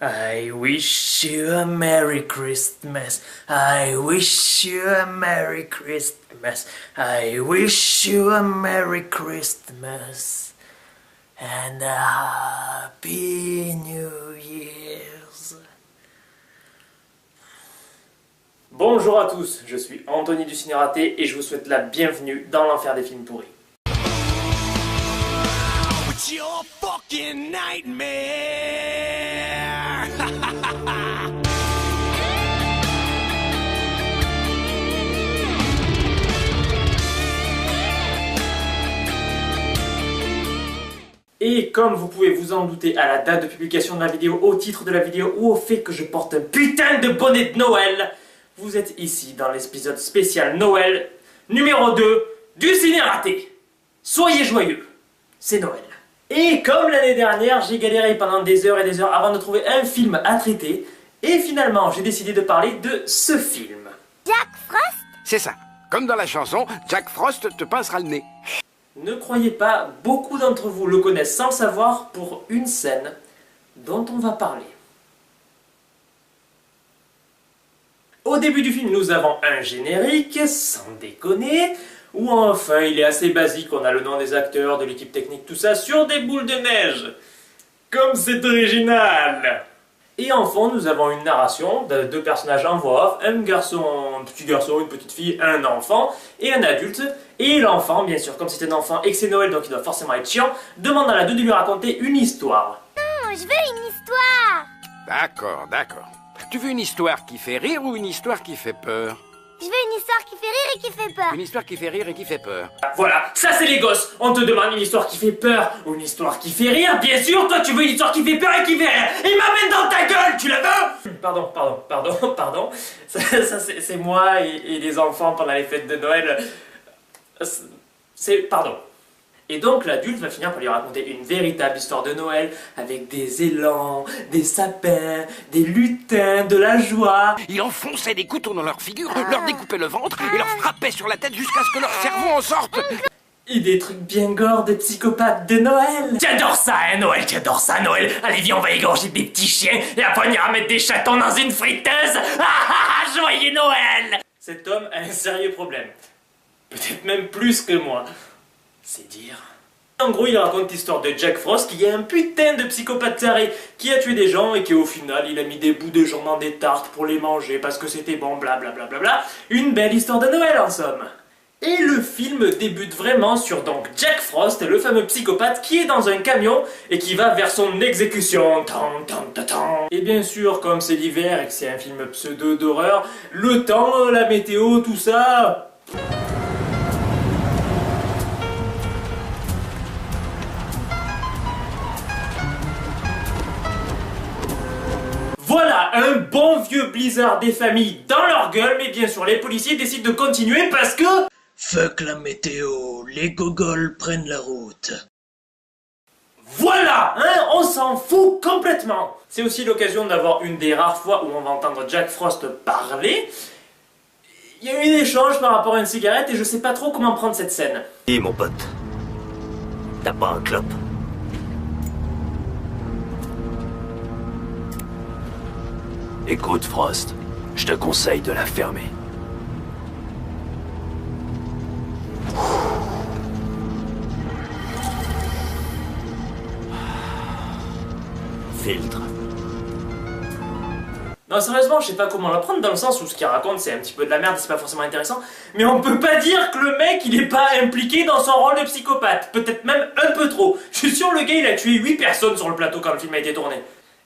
I wish you a Merry Christmas. I wish you a Merry Christmas. I wish you a Merry Christmas. And a Happy New Year's. Bonjour à tous, je suis Anthony du Ciné Raté et je vous souhaite la bienvenue dans l'enfer des films pourris. It's your fucking nightmare. Et comme vous pouvez vous en douter à la date de publication de la vidéo, au titre de la vidéo ou au fait que je porte un putain de bonnet de Noël, vous êtes ici dans l'épisode spécial Noël numéro 2 du Ciné Raté. Soyez joyeux, c'est Noël. Et comme l'année dernière, j'ai galéré pendant des heures et des heures avant de trouver un film à traiter, et finalement j'ai décidé de parler de ce film. Jack Frost ? C'est ça. Comme dans la chanson, Jack Frost te pincera le nez. Ne croyez pas, beaucoup d'entre vous le connaissent sans le savoir pour une scène dont on va parler. Au début du film, nous avons un générique, sans déconner, où enfin il est assez basique, on a le nom des acteurs, de l'équipe technique, tout ça, sur des boules de neige. Comme c'est original! Et en fond, nous avons une narration de deux personnages en voix off, un petit garçon, une petite fille, un enfant et un adulte. Et l'enfant, bien sûr, comme c'est un enfant et que c'est Noël, donc il doit forcément être chiant, demande à la deux de lui raconter une histoire. Non, je veux une histoire. D'accord. Tu veux une histoire qui fait rire ou une histoire qui fait peur? Je veux une histoire qui fait rire et qui fait peur. Une histoire qui fait rire et qui fait peur. Voilà, ça c'est les gosses. On te demande une histoire qui fait peur ou une histoire qui fait rire. Bien sûr, toi tu veux une histoire qui fait peur et qui fait rire. Et m'amène dans ta gueule, tu la veux? Pardon. Ça c'est moi et les enfants pendant les fêtes de Noël. Pardon. Et donc l'adulte va finir par lui raconter une véritable histoire de Noël avec des élans, des sapins, des lutins, de la joie. Il enfonçait des couteaux dans leur figure, leur découpait le ventre et leur frappait sur la tête jusqu'à ce que leur cerveau en sorte. Et des trucs bien gore de psychopathes de Noël. T'adores ça, hein, Noël, t'adores ça, Noël. Allez, viens, on va égorger des petits chiens et après on ira mettre des chatons dans une friteuse. Joyeux Noël. Cet homme a un sérieux problème. Peut-être même plus que moi. C'est dire. En gros, il raconte l'histoire de Jack Frost, qui est un putain de psychopathe taré, qui a tué des gens et qui au final, il a mis des bouts de gens dans des tartes pour les manger parce que c'était bon, blablabla. Une belle histoire de Noël en somme. Et le film débute vraiment sur donc Jack Frost, le fameux psychopathe qui est dans un camion et qui va vers son exécution. Et bien sûr, comme c'est l'hiver et que c'est un film pseudo d'horreur, le temps, la météo, tout ça... Voilà, un bon vieux blizzard des familles dans leur gueule, mais bien sûr, les policiers décident de continuer parce que... Fuck la météo, les gogoles prennent la route. Voilà, hein, on s'en fout complètement. C'est aussi l'occasion d'avoir une des rares fois où on va entendre Jack Frost parler. Il y a eu un échange par rapport à une cigarette et je sais pas trop comment prendre cette scène. Hé mon pote, t'as pas un clope? Écoute Frost, je te conseille de la fermer. Filtre. Non, sérieusement, je sais pas comment la prendre dans le sens où ce qu'il raconte c'est un petit peu de la merde, c'est pas forcément intéressant, mais on peut pas dire que le mec il est pas impliqué dans son rôle de psychopathe, peut-être même un peu trop. Je suis sûr le gars il a tué 8 personnes sur le plateau quand le film a été tourné.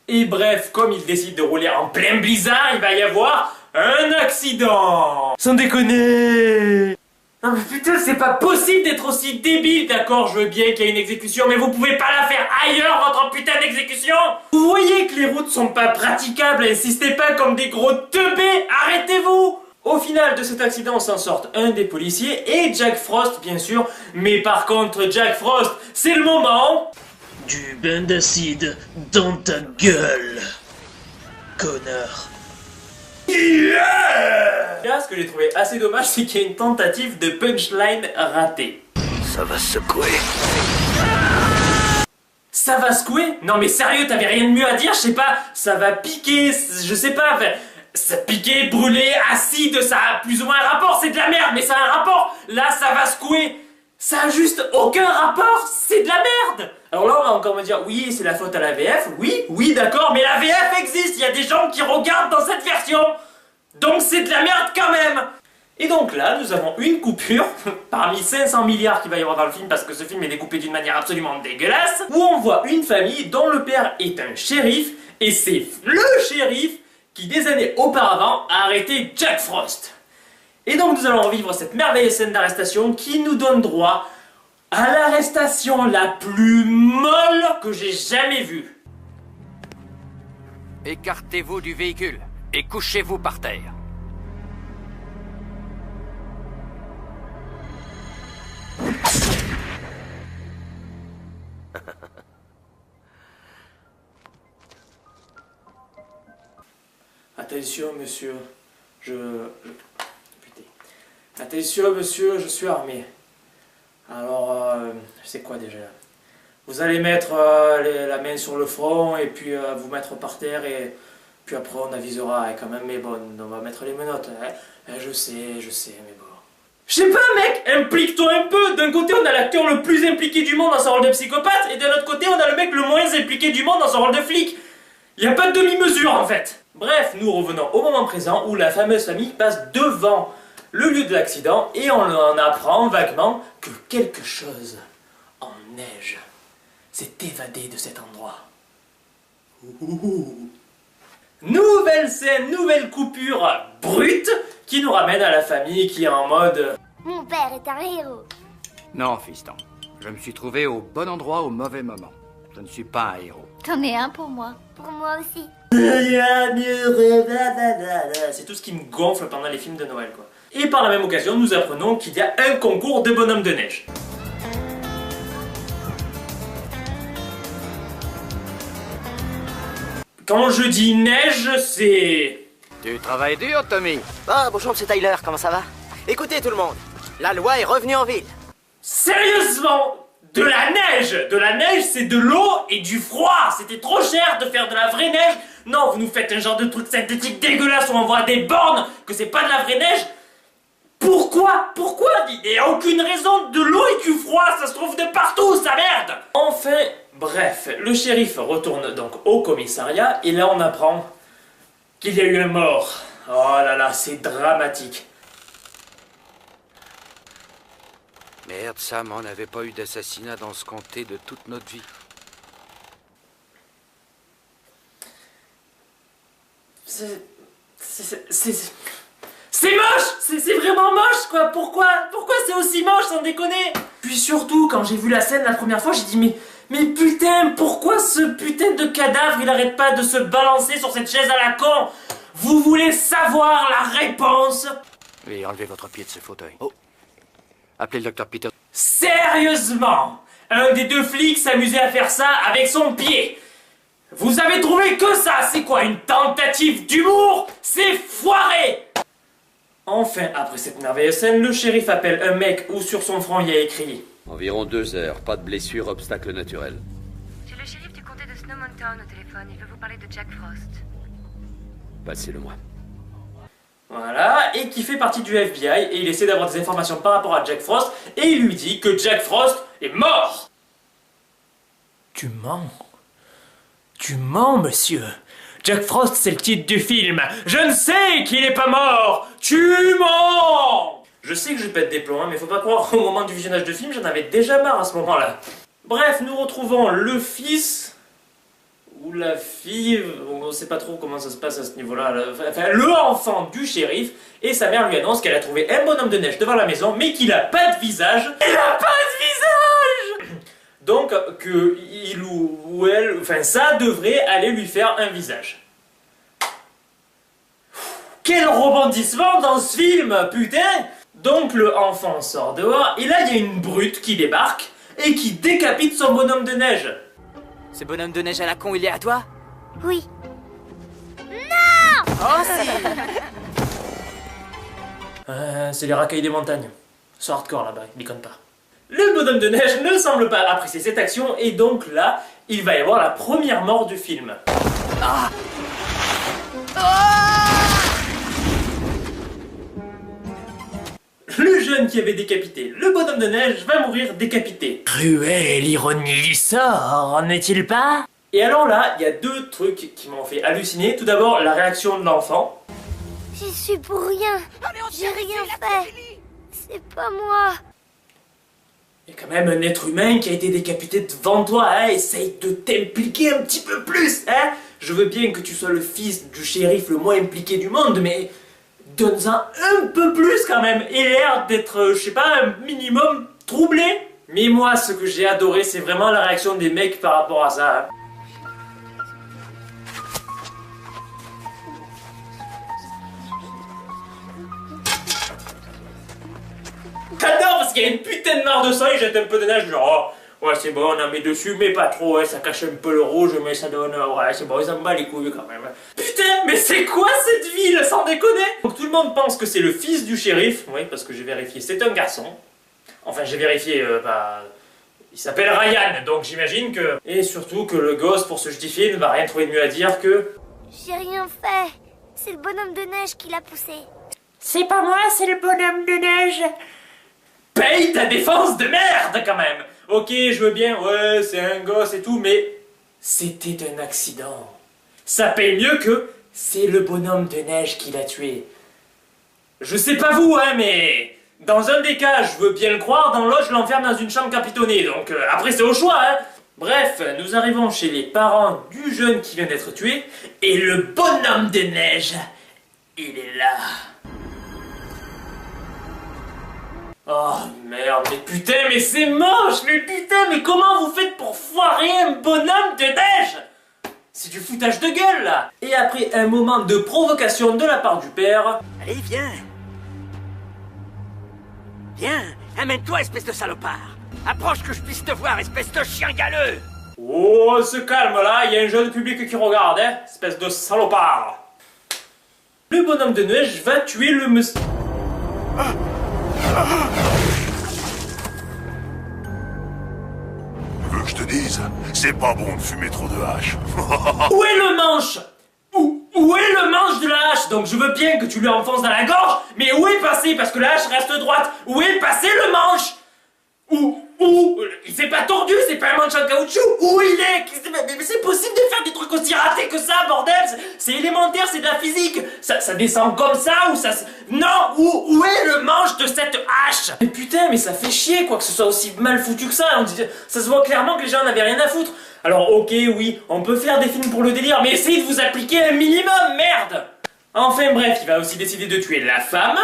Et bref, comme il décide de rouler en plein blizzard, il va y avoir un accident. Sans déconner. Non mais putain, c'est pas possible d'être aussi débile. D'accord, je veux bien qu'il y ait une exécution, mais vous pouvez pas la faire ailleurs, votre putain d'exécution. Vous voyez que les routes sont pas praticables, insistez pas comme des gros teubés, arrêtez-vous. Au final de cet accident, on s'en sort un des policiers et Jack Frost, bien sûr. Mais par contre, Jack Frost, c'est le moment... Du bain d'acide dans ta gueule, connard. Yeah! Là, ce que j'ai trouvé assez dommage, c'est qu'il y a une tentative de punchline ratée. Ça va secouer. Ça va secouer? Non mais sérieux, t'avais rien de mieux à dire? Je sais pas, ça va piquer, je sais pas, enfin, ça piquer, brûler, acide, ça a plus ou moins un rapport, c'est de la merde, mais ça a un rapport. Là, ça va secouer. Ça a juste aucun rapport, c'est de la merde. Alors là, on va encore me dire, oui, c'est la faute à la VF. Oui, d'accord, mais la VF existe, il y a des gens qui regardent dans cette version. Donc c'est de la merde quand même. Et donc là, nous avons une coupure, parmi 500 milliards qu'il va y avoir dans le film, parce que ce film est découpé d'une manière absolument dégueulasse, où on voit une famille dont le père est un shérif, et c'est le shérif qui, des années auparavant, a arrêté Jack Frost. Et donc nous allons revivre cette merveilleuse scène d'arrestation qui nous donne droit à l'arrestation la plus molle que j'ai jamais vue. Écartez-vous du véhicule et couchez-vous par terre. Attention, monsieur, Attention, monsieur, je suis armé. Alors, c'est quoi déjà? Vous allez mettre la main sur le front et puis vous mettre par terre et puis après on avisera quand même, mais bon, on va mettre les menottes. Hein. Je sais, mais bon. Je sais pas, mec, implique-toi un peu. D'un côté, on a l'acteur le plus impliqué du monde dans son rôle de psychopathe et d'un autre côté, on a le mec le moins impliqué du monde dans son rôle de flic. Il n'y a pas de demi-mesure en fait. Bref, nous revenons au moment présent où la fameuse famille passe devant le lieu de l'accident et on en apprend vaguement que quelque chose en neige s'est évadé de cet endroit. Ouh. Nouvelle scène, nouvelle coupure brute qui nous ramène à la famille qui est en mode... Mon père est un héros. Non, fiston. Je me suis trouvé au bon endroit au mauvais moment. Je ne suis pas un héros. T'en es un pour moi. Pour moi aussi. C'est tout ce qui me gonfle pendant les films de Noël, quoi. Et par la même occasion, nous apprenons qu'il y a un concours de bonhomme de neige. Quand je dis neige, c'est... Tu travailles dur, Tommy. Ah, bonjour, c'est Tyler, comment ça va? Écoutez tout le monde, la loi est revenue en ville. Sérieusement? De la neige! De la neige, c'est de l'eau et du froid! C'était trop cher de faire de la vraie neige! Non, vous nous faites un genre de truc synthétique dégueulasse où on voit des bornes, que c'est pas de la vraie neige! Pourquoi? Pourquoi? Il n'y a aucune raison, de l'eau et du froid, ça se trouve de partout, ça merde! Enfin, bref, le shérif retourne donc au commissariat et là on apprend qu'il y a eu un mort. Oh là là, c'est dramatique. Merde, Sam, on n'avait pas eu d'assassinat dans ce comté de toute notre vie. C'est moche! C'est vraiment moche, quoi! Pourquoi c'est aussi moche, sans déconner? Puis surtout, quand j'ai vu la scène la première fois, j'ai dit mais putain, pourquoi ce putain de cadavre, il arrête pas de se balancer sur cette chaise à la con? Vous voulez savoir la réponse? Oui, enlevez votre pied de ce fauteuil. Oh. Appelez le docteur Peter. Sérieusement? Un des deux flics s'amusait à faire ça avec son pied. Vous avez trouvé que ça? C'est quoi, une tentative d'humour? C'est foiré! Enfin, après cette merveilleuse scène, le shérif appelle un mec où sur son front il y a écrit Environ 2 heures, pas de blessure, obstacle naturel. J'ai le shérif du comté de Snowmountain au téléphone. Il veut vous parler de Jack Frost. Passez-le-moi. Voilà, et qui fait partie du FBI, et il essaie d'avoir des informations par rapport à Jack Frost, et il lui dit que Jack Frost est mort. Tu mens. Tu mens, monsieur. Jack Frost, c'est le titre du film. Je ne sais qu'il est pas mort. Tu mens. Je sais que je pète des plombs, hein, mais faut pas croire qu'au moment du visionnage de film, j'en avais déjà marre à ce moment-là. Bref, nous retrouvons le fils... ou la fille, on ne sait pas trop comment ça se passe à ce niveau-là, enfin le enfant du shérif, et sa mère lui annonce qu'elle a trouvé un bonhomme de neige devant la maison, mais qu'il n'a pas de visage. Il n'a pas de visage! Donc, que il ou elle, enfin ça devrait aller lui faire un visage. Quel rebondissement dans ce film, putain! Donc le enfant sort dehors, et là il y a une brute qui débarque, et qui décapite son bonhomme de neige. Ce bonhomme de neige à la con, il est à toi? Oui. Oh si! C'est les racailles des montagnes. C'est hardcore là-bas, ils déconnent pas. Le bonhomme de neige ne semble pas apprécier cette action et donc là, il va y avoir la première mort du film. Le jeune qui avait décapité le bonhomme de neige va mourir décapité. Cruelle ironie du sort, n'est-il pas? Et alors là, il y a deux trucs qui m'ont fait halluciner. Tout d'abord, la réaction de l'enfant. J'y suis pour rien. J'ai rien fait. C'est pas moi. Il y a quand même un être humain qui a été décapité devant toi, hein. Essaye de t'impliquer un petit peu plus, hein. Je veux bien que tu sois le fils du shérif le moins impliqué du monde, mais donne-en un peu plus quand même. Et l'air d'être, je sais pas, un minimum troublé. Mais moi, ce que j'ai adoré, c'est vraiment la réaction des mecs par rapport à ça, hein. J'adore parce qu'il y a une putain de mare de sang, il jette un peu de neige, genre oh, ouais c'est bon, on en met dessus, mais pas trop, ouais, ça cache un peu le rouge, mais ça donne, ouais c'est bon, ça me bat les couilles quand même. Putain, mais c'est quoi cette ville, sans déconner? Donc tout le monde pense que c'est le fils du shérif, oui, parce que j'ai vérifié, c'est un garçon. Enfin j'ai vérifié, il s'appelle Ryan, donc j'imagine que... Et surtout que le gosse, pour se justifier, ne va rien trouver de mieux à dire que... J'ai rien fait. C'est le bonhomme de neige qui l'a poussé. C'est pas moi, c'est le bonhomme de neige. Paye ta défense de merde quand même. Ok, je veux bien, ouais, c'est un gosse et tout, mais c'était un accident. Ça paye mieux que c'est le bonhomme de neige qui l'a tué. Je sais pas vous, hein, mais dans un des cas, je veux bien le croire, dans l'autre, je l'enferme dans une chambre capitonnée, donc après c'est au choix, hein. Bref, nous arrivons chez les parents du jeune qui vient d'être tué, et le bonhomme de neige, il est là. Oh merde, mais putain, mais c'est moche, mais putain, mais comment vous faites pour foirer un bonhomme de neige? C'est du foutage de gueule là. Et après un moment de provocation de la part du père... Allez, viens. Viens, amène-toi, espèce de salopard. Approche que je puisse te voir, espèce de chien galeux. Oh, se calme là, il y a un jeune public qui regarde, hein, espèce de salopard. Le bonhomme de neige va tuer le monsieur... Veux que je te dise, c'est pas bon de fumer trop de hache. Où est le manche? Où est le manche de la hache? Donc je veux bien que tu lui enfonces dans la gorge, mais où est passé? Parce que la hache reste droite. Où est passé le manche? Il s'est pas tordu, c'est pas un manche en caoutchouc. Où il est? Mais c'est possible de faire des trucs aussi ratés que ça, bordel? C'est élémentaire, c'est de la physique. Ça descend comme ça ou ça... Non, où est le manche de cette hache? Mais putain, mais ça fait chier quoi que ce soit aussi mal foutu que ça. Ça se voit clairement que les gens n'avaient rien à foutre. Alors ok, oui, on peut faire des films pour le délire, mais essayez de vous appliquer un minimum, merde. Enfin bref, il va aussi décider de tuer la femme.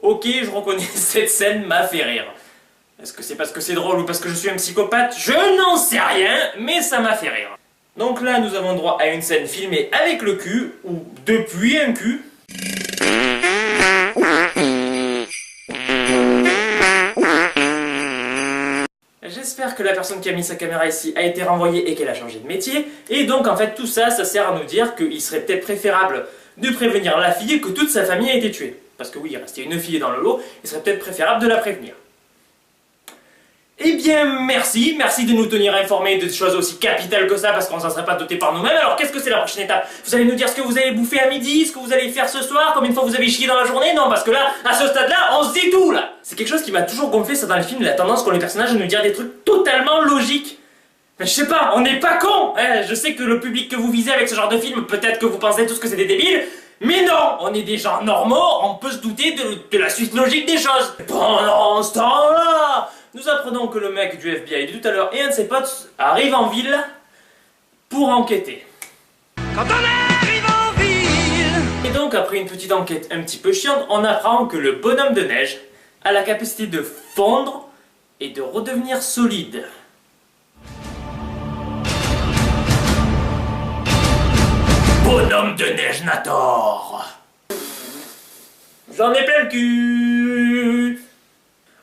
Ok, je reconnais, cette scène m'a fait rire. Est-ce que c'est parce que c'est drôle ou parce que je suis un psychopathe? Je n'en sais rien, mais ça m'a fait rire. Donc là, nous avons droit à une scène filmée avec le cul, ou depuis un cul. J'espère que la personne qui a mis sa caméra ici a été renvoyée et qu'elle a changé de métier. Et donc en fait tout ça, ça sert à nous dire qu'il serait peut-être préférable de prévenir la fille que toute sa famille a été tuée. Parce que oui, il restait une fille dans le lot, il serait peut-être préférable de la prévenir. Eh bien merci de nous tenir informés de choses aussi capitales que ça, parce qu'on s'en serait pas doté par nous-mêmes. Alors qu'est-ce que c'est la prochaine étape? Vous allez nous dire ce que vous avez bouffé à midi, ce que vous allez faire ce soir, combien de fois vous avez chié dans la journée? Non, parce que là, à ce stade-là, on se dit tout là. C'est quelque chose qui m'a toujours gonflé ça dans les films, la tendance qu'ont les personnages à nous dire des trucs totalement logiques. Mais je sais pas, on n'est pas cons, hein. Je sais que le public que vous visez avec ce genre de film, peut-être que vous pensez tous que c'est des débiles, mais non, on est des gens normaux, on peut se douter de la suite logique des choses. Pendant ce temps-là, nous apprenons que le mec du FBI de tout à l'heure et un de ses potes arrivent en ville pour enquêter. Quand on arrive en ville. Et donc, après une petite enquête un petit peu chiante, on apprend que le bonhomme de neige a la capacité de fondre et de redevenir solide. Bonhomme de neige Nator. J'en ai plein le cul.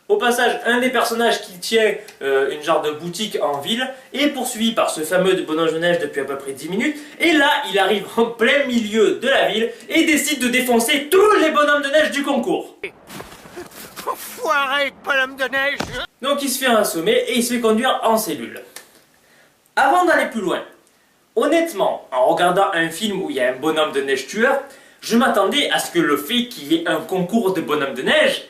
Au passage, un des personnages qui tient une genre de boutique en ville est poursuivi par ce fameux bonhomme de neige depuis à peu près 10 minutes. Et là, il arrive en plein milieu de la ville et décide de défoncer tous les bonhommes de neige du concours. Foiré de bonhomme de neige! Donc il se fait assommer et il se fait conduire en cellule. Avant d'aller plus loin, honnêtement, en regardant un film où il y a un bonhomme de neige tueur, je m'attendais à ce que le fait qu'il y ait un concours de bonhomme de neige,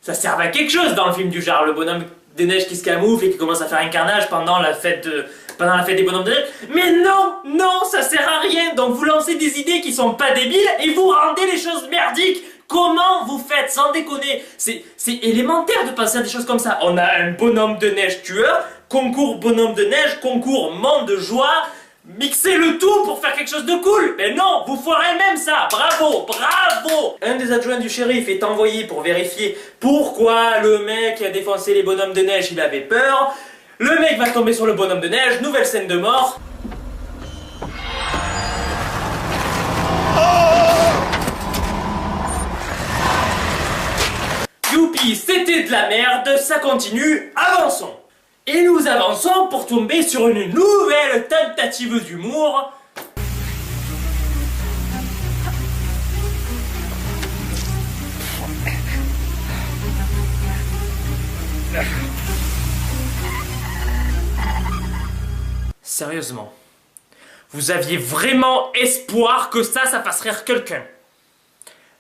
ça serve à quelque chose dans le film du genre, le bonhomme de neige qui se camoufle et qui commence à faire un carnage pendant la fête des bonhommes de neige. Mais non, ça sert à rien. Donc vous lancez des idées qui sont pas débiles et vous rendez les choses merdiques. Comment vous faites, sans déconner? C'est élémentaire de penser à des choses comme ça. On a un bonhomme de neige tueur, concours bonhomme de neige, concours monde de joie. Mixez le tout pour faire quelque chose de cool. Mais non, vous foirez même ça. Bravo. Un des adjoints du shérif est envoyé pour vérifier pourquoi le mec qui a défoncé les bonhommes de neige, il avait peur. Le mec va tomber sur le bonhomme de neige, nouvelle scène de mort. Youpi, c'était de la merde, ça continue, avançons. Et nous avançons pour tomber sur une nouvelle tentative d'humour. Sérieusement, vous aviez vraiment espoir que ça fasse rire quelqu'un?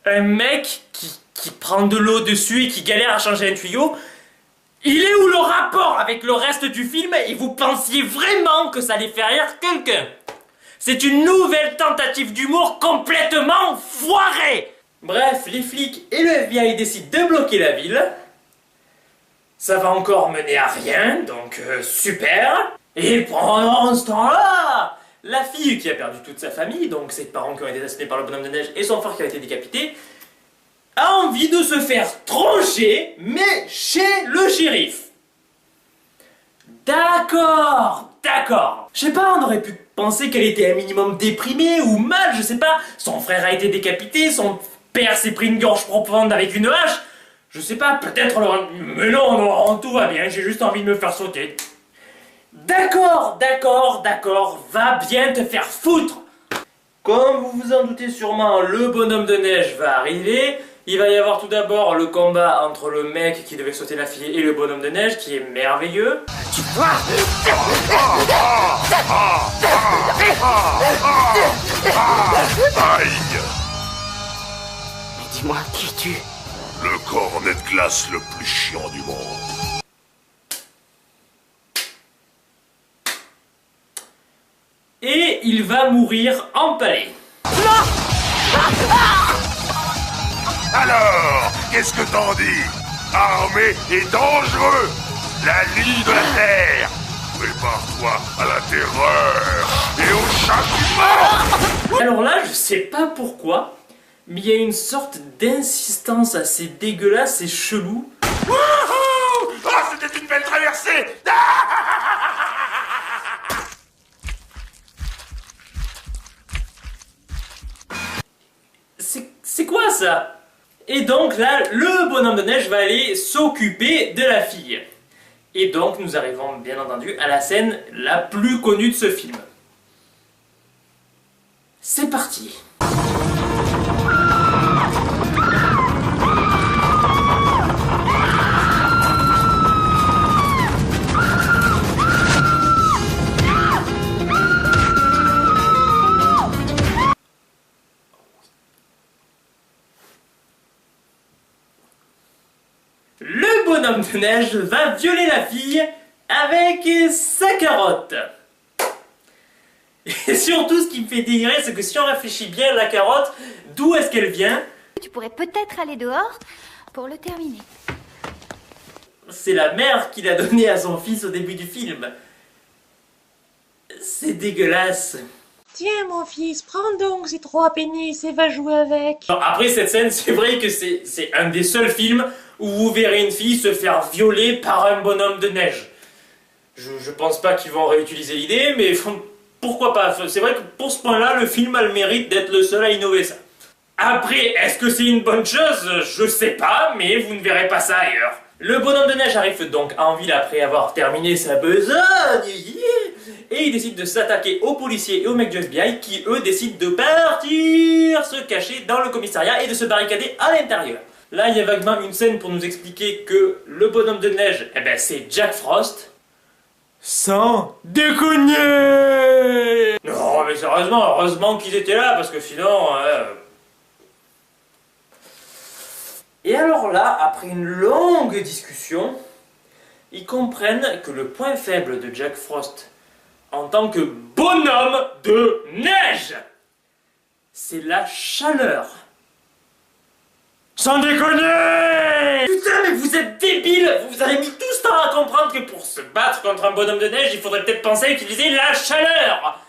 Un mec qui prend de l'eau dessus et qui galère à changer un tuyau? Il est où le rapport avec le reste du film et vous pensiez vraiment que ça allait faire rire quelqu'un? C'est une nouvelle tentative d'humour complètement foirée. Bref, les flics et le FBI décident de bloquer la ville. Ça va encore mener à rien, donc super. Et pendant ce temps-là, la fille qui a perdu toute sa famille, donc ses parents qui ont été assassinés par le bonhomme de neige et son frère qui a été décapité, a envie de se faire trancher, mais chez le shérif. D'accord. Je sais pas, on aurait pu penser qu'elle était un minimum déprimée ou mal, je sais pas. Son frère a été décapité, son père s'est pris une gorge profonde avec une hache. Je sais pas, peut-être... Mais non, tout va bien, j'ai juste envie de me faire sauter. D'accord, va bien te faire foutre. Comme vous vous en doutez sûrement, le bonhomme de neige va arriver. Il va y avoir tout d'abord le combat entre le mec qui devait sauter la fille et le bonhomme de neige qui est merveilleux. Aïe! Mais dis-moi, qui es-tu? Le cornet de glace le plus chiant du monde. Et il va mourir empalé. Alors, qu'est-ce que t'en dis? Armé et dangereux, la lie de la terre. Prépare-toi à la terreur et au châtiment. Alors là, je sais pas pourquoi, mais il y a une sorte d'insistance assez dégueulasse et chelou. Wouhou! Ah, c'était une belle traversée. C'est quoi ça? Et donc là, le bonhomme de neige va aller s'occuper de la fille. Et donc nous arrivons bien entendu à la scène la plus connue de ce film. C'est parti. Le bonhomme de neige va violer la fille avec sa carotte. Et surtout, ce qui me fait délirer, c'est que si on réfléchit bien, la carotte, d'où est-ce qu'elle vient? Tu pourrais peut-être aller dehors pour le terminer. C'est la mère qui l'a donnée à son fils au début du film. C'est dégueulasse. Tiens, mon fils, prends donc ces 3 pénis et va jouer avec. Alors, après cette scène, c'est vrai que c'est un des seuls films où vous verrez une fille se faire violer par un bonhomme de neige. Je pense pas qu'ils vont réutiliser l'idée, mais pourquoi pas? C'est vrai que pour ce point-là, le film a le mérite d'être le seul à innover ça. Après, est-ce que c'est une bonne chose? Je sais pas, mais vous ne verrez pas ça ailleurs. Le bonhomme de neige arrive donc en ville après avoir terminé sa besogne, et il décide de s'attaquer aux policiers et aux mecs du FBI qui, eux, décident de partir se cacher dans le commissariat et de se barricader à l'intérieur. Là, il y a vaguement une scène pour nous expliquer que le bonhomme de neige, eh ben, c'est Jack Frost. Sans déconner! Non, mais sérieusement, heureusement qu'ils étaient là, parce que sinon... Et alors là, après une longue discussion, ils comprennent que le point faible de Jack Frost en tant que bonhomme de neige, c'est la chaleur. Sans déconner! Putain, mais vous êtes débiles! Vous avez mis tout ce temps à comprendre que pour se battre contre un bonhomme de neige, il faudrait peut-être penser à utiliser la chaleur!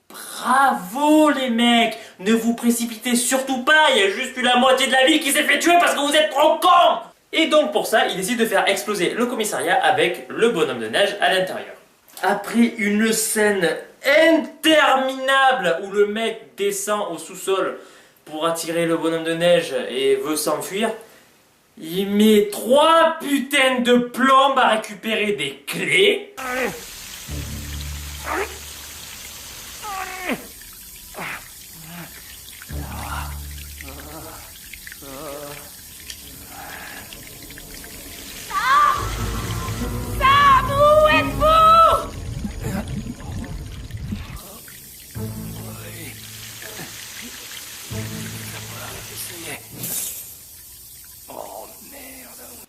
Bravo les mecs! Ne vous précipitez surtout pas, il y a juste eu la moitié de la ville qui s'est fait tuer parce que vous êtes trop cons! Et donc pour ça, il décide de faire exploser le commissariat avec le bonhomme de neige à l'intérieur. Après une scène interminable où le mec descend au sous-sol pour attirer le bonhomme de neige et veut s'enfuir, il met 3 putains de plombes à récupérer des clés. Sam, où êtes-vous?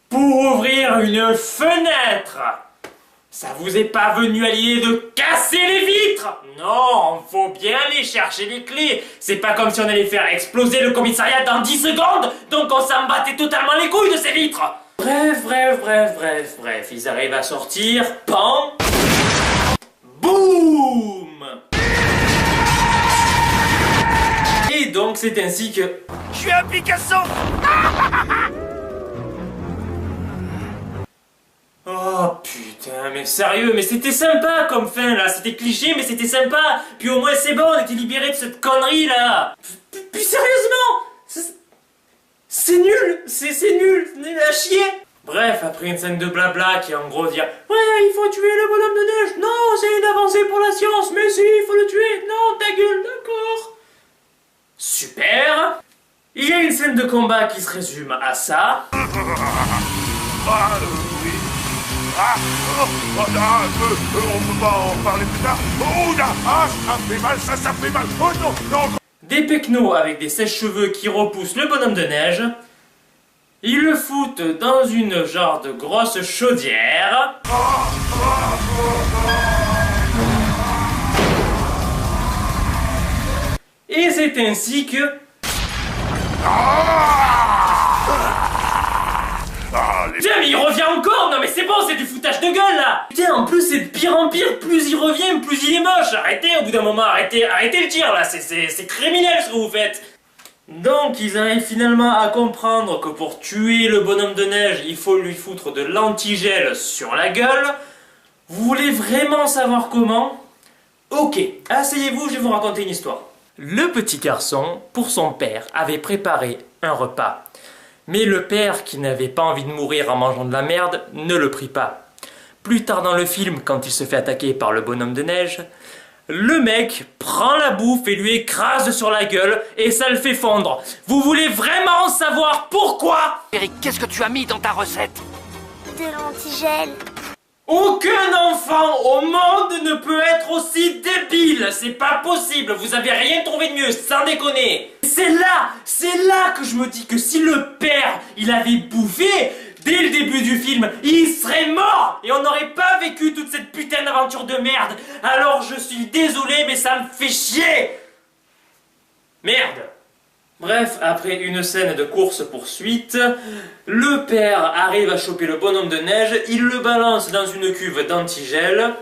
Pour ouvrir une fenêtre. Ça vous est pas venu à l'idée de casser les vitres? Non, faut bien aller chercher les clés. C'est pas comme si on allait faire exploser le commissariat dans 10 secondes, donc on s'en battait totalement les couilles de ces vitres. Bref, ils arrivent à sortir, pam, boum. Et donc c'est ainsi que... Je suis un Picasso. Oh putain, mais sérieux, mais c'était sympa comme fin là, c'était cliché mais c'était sympa. Puis au moins c'est bon, on était libérés de cette connerie là. Puis sérieusement, c'est nul, c'est nul à chier. Bref, après une scène de blabla qui est en gros dire ouais, il faut tuer le bonhomme de neige. Non, c'est une avancée pour la science, mais si, il faut le tuer. Non, ta gueule, d'accord. Super. Il y a une scène de combat qui se résume à ça. Oui. On peut pas en parler plus tard. Oh là, ça fait mal, ça fait mal. Oh non, non. Des pecnos avec des sèche-cheveux qui repoussent le bonhomme de neige. Ils le foutent dans une genre de grosse chaudière. Et c'est ainsi que... Putain, mais il revient encore! Non mais c'est bon, c'est du foutage de gueule là! Putain, en plus c'est de pire en pire, plus il revient, plus il est moche! Arrêtez au bout d'un moment, arrêtez le tir là, c'est criminel ce que vous faites! Donc ils arrivent finalement à comprendre que pour tuer le bonhomme de neige, il faut lui foutre de l'antigel sur la gueule. Vous voulez vraiment savoir comment? Ok, asseyez-vous, je vais vous raconter une histoire. Le petit garçon, pour son père, avait préparé un repas. Mais le père, qui n'avait pas envie de mourir en mangeant de la merde, ne le prit pas. Plus tard dans le film, quand il se fait attaquer par le bonhomme de neige, le mec prend la bouffe et lui écrase sur la gueule et ça le fait fondre. Vous voulez vraiment savoir pourquoi? Eric, qu'est-ce que tu as mis dans ta recette? De l'antigel. Aucun enfant au monde ne peut être aussi débile. C'est pas possible. Vous avez rien trouvé de mieux, sans déconner. C'est là que je me dis que si le père, il avait bouffé, dès le début du film, il serait mort. Et on n'aurait pas vécu toute cette putain d'aventure de merde. Alors je suis désolé, mais ça me fait chier. Merde. Bref, après une scène de course-poursuite, le père arrive à choper le bonhomme de neige, il le balance dans une cuve d'antigel.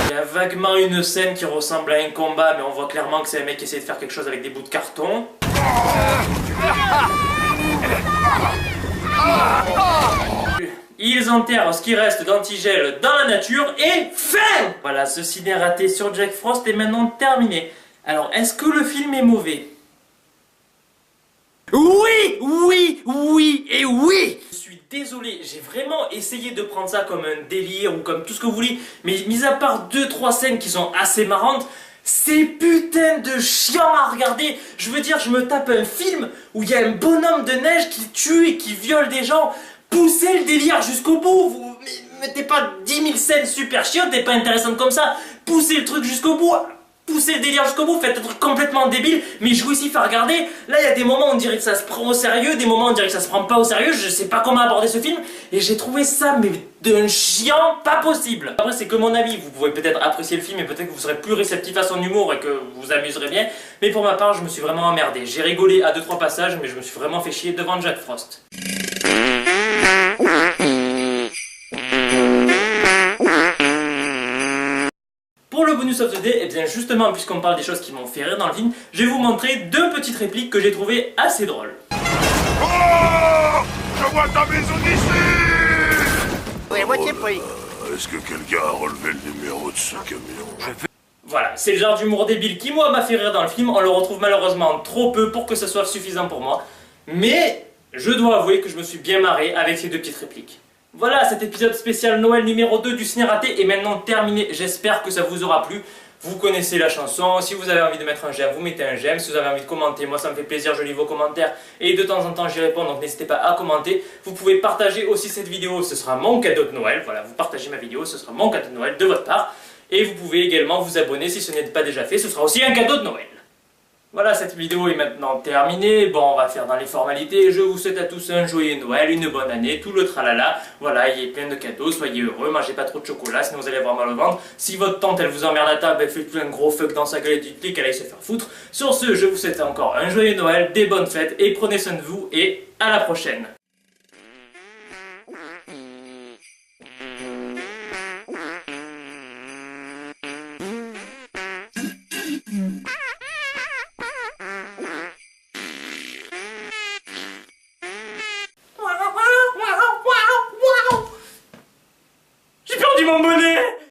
Il y a vaguement une scène qui ressemble à un combat, mais on voit clairement que c'est un mec qui essaie de faire quelque chose avec des bouts de carton. Ils enterrent ce qui reste d'antigel dans la nature et fin! Voilà, ce ciné raté sur Jack Frost est maintenant terminé. Alors, est-ce que le film est mauvais? Oui, oui, oui et oui. Je suis désolé, j'ai vraiment essayé de prendre ça comme un délire ou comme tout ce que vous voulez, mais mis à part 2-3 scènes qui sont assez marrantes, c'est putain de chiant à regarder. Je veux dire, je me tape un film où il y a un bonhomme de neige qui tue et qui viole des gens. Poussez le délire jusqu'au bout. Vous mettez pas 10 000 scènes super chiantes et pas intéressantes comme ça. Poussez le truc jusqu'au bout. Poussez le délire jusqu'au bout, faites un truc complètement débile, mais jouissif à regarder. Là, il y a des moments où on dirait que ça se prend au sérieux, des moments où on dirait que ça se prend pas au sérieux. Je sais pas comment aborder ce film, et j'ai trouvé ça, mais d'un chiant pas possible. Après, c'est que mon avis, vous pouvez peut-être apprécier le film, et peut-être que vous serez plus réceptif à son humour et que vous vous amuserez bien. Mais pour ma part, je me suis vraiment emmerdé. J'ai rigolé à 2-3 passages, mais je me suis vraiment fait chier devant Jack Frost. Pour le bonus of the day, et bien justement, puisqu'on parle des choses qui m'ont fait rire dans le film, je vais vous montrer 2 petites répliques que j'ai trouvées assez drôles. Oh, je vois ta maison d'ici. Oui, moitié pris. Est-ce que quelqu'un a relevé le numéro de ce camion? Voilà, c'est le genre d'humour débile qui moi m'a fait rire dans le film, on le retrouve malheureusement trop peu pour que ce soit suffisant pour moi, mais je dois avouer que je me suis bien marré avec ces 2 petites répliques. Voilà, cet épisode spécial Noël numéro 2 du Ciné Raté est maintenant terminé, j'espère que ça vous aura plu. Vous connaissez la chanson, si vous avez envie de mettre un j'aime, vous mettez un j'aime, si vous avez envie de commenter, moi ça me fait plaisir, je lis vos commentaires et de temps en temps j'y réponds, donc n'hésitez pas à commenter. Vous pouvez partager aussi cette vidéo, ce sera mon cadeau de Noël, voilà, vous partagez ma vidéo, ce sera mon cadeau de Noël de votre part. Et vous pouvez également vous abonner si ce n'est pas déjà fait, ce sera aussi un cadeau de Noël. Voilà, cette vidéo est maintenant terminée. Bon, on va faire dans les formalités. Je vous souhaite à tous un joyeux Noël, une bonne année, tout le tralala. Voilà, il y a plein de cadeaux, soyez heureux, mangez pas trop de chocolat, sinon vous allez avoir mal au ventre. Si votre tante, elle vous emmerde à table, elle fait tout un gros fuck dans sa gueule et dites-lui qu'elle aille se faire foutre. Sur ce, je vous souhaite encore un joyeux Noël, des bonnes fêtes, et prenez soin de vous, et à la prochaine.